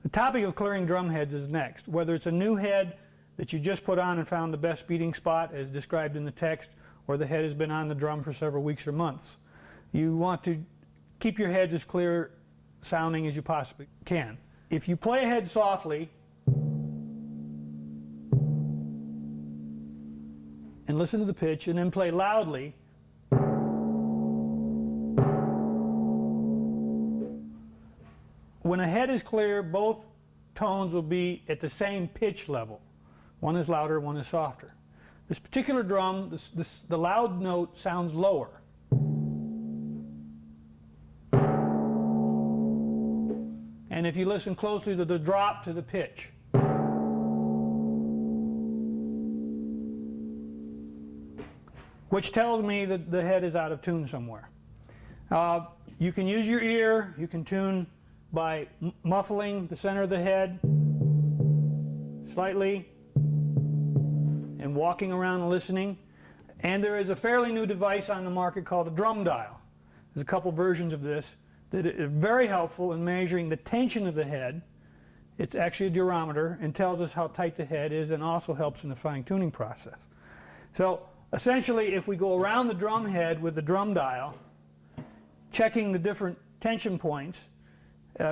The topic of clearing drum heads is next. Whether it's a new head that you just put on and found the best beating spot as described in the text, or the head has been on the drum for several weeks or months, you want to keep your heads as clear sounding as you possibly can. If you play a head softly and listen to the pitch and then play loudly, when a head is clear, both tones will be at the same pitch level. One is louder, one is softer. This particular drum, the loud note sounds lower. And if you listen closely to the drop to the pitch, which tells me that the head is out of tune somewhere. You can use your ear, you can tune by muffling the center of the head slightly and walking around and listening. And there is a fairly new device on the market called a drum dial. There's a couple versions of this that is very helpful in measuring the tension of the head. It's actually a durometer and tells us how tight the head is, and also helps in the fine-tuning process. So essentially, if we go around the drum head with the drum dial, checking the different tension points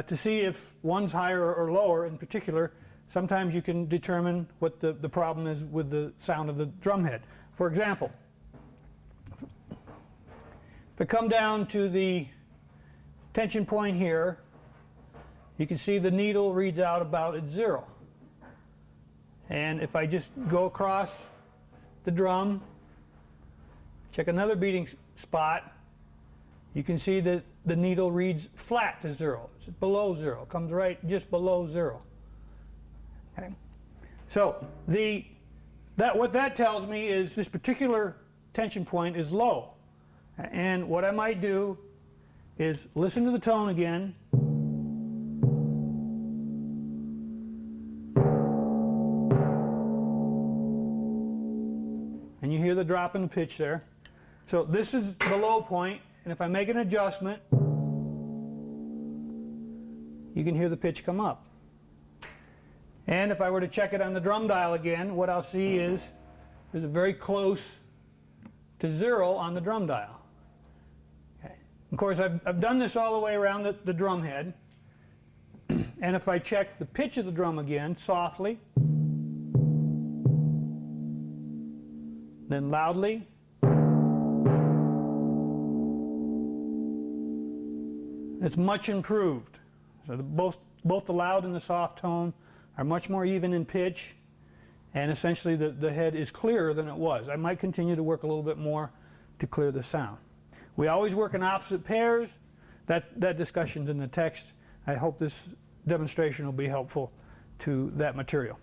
to see if one's higher or lower in particular, sometimes you can determine what the problem is with the sound of the drum head. For example, if I come down to the tension point here, you can see the needle reads out about at 0. And if I just go across the drum, check another beating spot, you can see that the needle reads flat to 0. It's below 0. Comes right just below 0. Okay. So what that tells me is this particular tension point is low. And what I might do is listen to the tone again. And you hear the drop in the pitch there. So this is the low point, and if I make an adjustment, you can hear the pitch come up. And if I were to check it on the drum dial again, what I'll see is there's a very close to 0 on the drum dial. Okay. Of course, I've done this all the way around the drum head. And if I check the pitch of the drum again, softly, then loudly, it's much improved. So both the loud and the soft tone are much more even in pitch, and essentially the head is clearer than it was. I might continue to work a little bit more to clear the sound. We always work in opposite pairs. That discussion's in the text. I hope this demonstration will be helpful to that material.